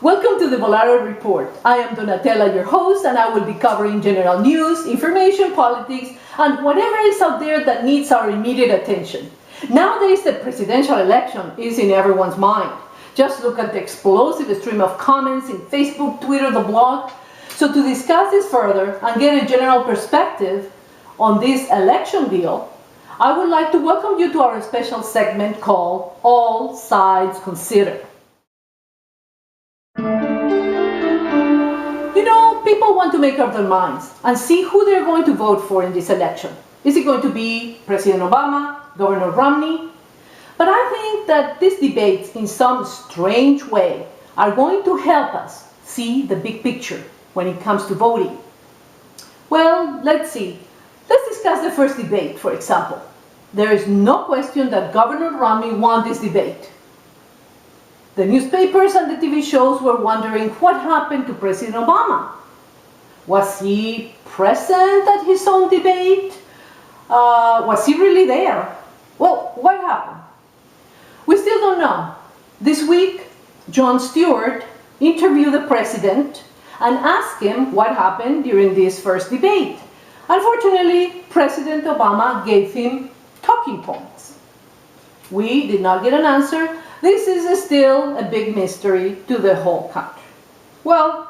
Welcome to the Volare Report. I am Donatella, your host, and I will be covering general news, information, politics, and whatever is out there that needs our immediate attention. Nowadays, the presidential election is in everyone's mind. Just look at the explosive stream of comments in Facebook, Twitter, the blog. So to discuss this further and get a general perspective on this election deal, I would like to welcome you to our special segment called All Sides Considered. You know, people want to make up their minds and see who they're going to vote for in this election. Is it going to be President Obama, Governor Romney? But I think that these debates, in some strange way, are going to help us see the big picture when it comes to voting. Well, let's see. Let's discuss the first debate, for example. There is no question that Governor Romney won this debate. The newspapers and the TV shows were wondering what happened to President Obama. Was he present at his own debate? Was he really there? Well, what happened? We still don't know. This week, Jon Stewart interviewed the president and asked him what happened during this first debate. Unfortunately, President Obama gave him talking points. We did not get an answer. This is still a big mystery to the whole country. Well,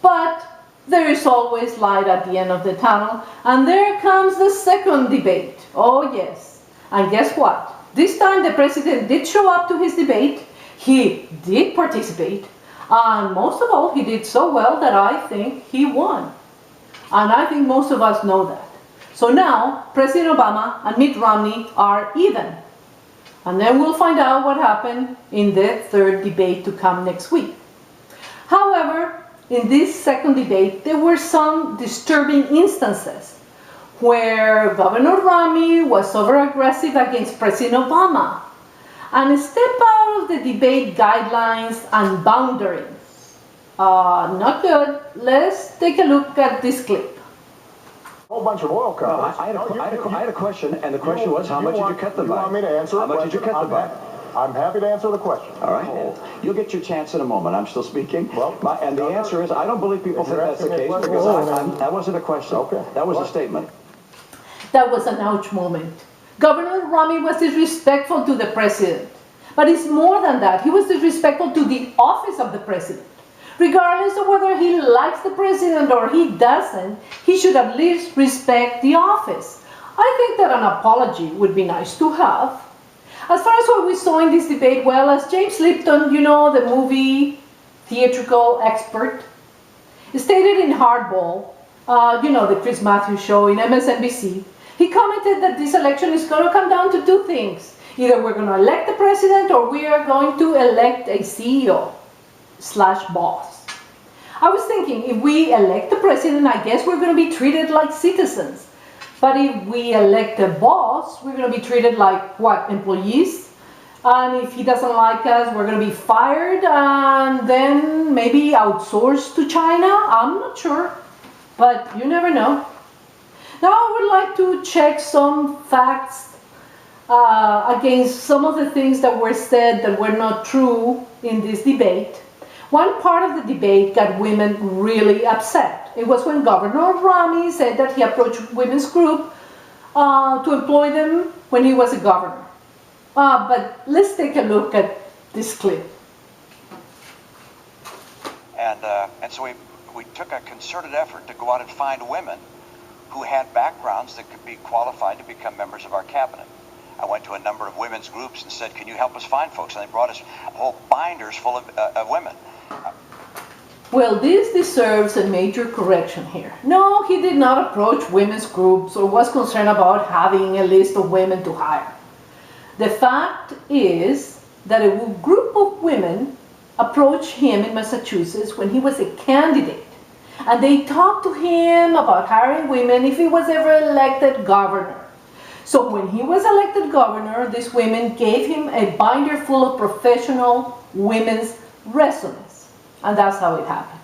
but there is always light at the end of the tunnel, and there comes the second debate. Oh yes, and guess what? This time the president did show up to his debate. He did participate, and most of all, he did so well that I think he won. And I think most of us know that. So now, President Obama and Mitt Romney are even. And then we'll find out what happened in the third debate to come next week. However, in this second debate, there were some disturbing instances where Governor Romney was over-aggressive against President Obama and stepped out of the debate guidelines and boundaries. Not good. Let's take a look at this clip. Whole bunch of oil companies. I had a question, and the question was, how much did you cut them by? You want me to answer How much did you cut them by? I'm happy to answer the question. All right. You'll get your chance in a moment. I'm still speaking. Well, And the answer is, I don't believe people think that's the case, because that wasn't a question. Okay. That was a statement. That was an ouch moment. Governor Romney was disrespectful to the president. But it's more than that. He was disrespectful to the office of the president. Regardless of whether he likes the president or he doesn't, he should at least respect the office. I think that an apology would be nice to have. As far as what we saw in this debate, well, as James Lipton, you know, the movie theatrical expert, stated in Hardball, you know, the Chris Matthews show in MSNBC, he commented that this election is going to come down to two things. Either we're going to elect the president or we are going to elect a CEO/boss. I was thinking, if we elect the president, I guess we're going to be treated like citizens. But if we elect a boss, we're going to be treated like, what, employees? And if he doesn't like us, we're going to be fired and then maybe outsourced to China? I'm not sure, but you never know. Now I would like to check some facts against some of the things that were said that were not true in this debate. One part of the debate got women really upset. It was when Governor Romney said that he approached women's group to employ them when he was a governor. But let's take a look at this clip. And so we took a concerted effort to go out and find women who had backgrounds that could be qualified to become members of our cabinet. I went to a number of women's groups and said, can you help us find folks? And they brought us whole binders full of women. Well, this deserves a major correction here. No, he did not approach women's groups or was concerned about having a list of women to hire. The fact is that a group of women approached him in Massachusetts when he was a candidate. And they talked to him about hiring women if he was ever elected governor. So when he was elected governor, these women gave him a binder full of professional women's resumes. And that's how it happened.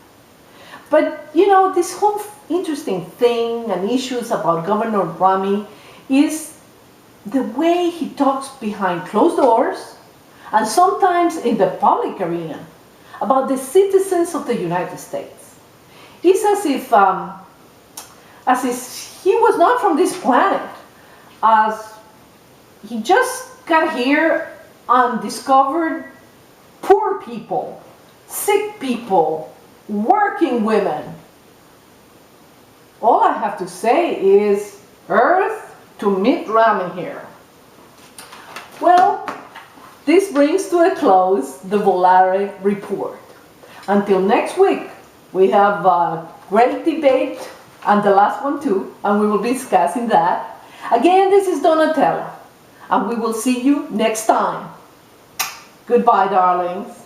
But, you know, this whole interesting thing and issues about Governor Romney is the way he talks behind closed doors and sometimes in the public arena. about the citizens of the United States. It's as if he was not from this planet, as he just got here and discovered poor people, sick people, working women. All I have to say is Earth to Mitt Romney here. Well, this brings to a close the Volare Report. Until next week, we have a great debate, and the last one too, and we will be discussing that. Again, this is Donatella, and we will see you next time. Goodbye, darlings.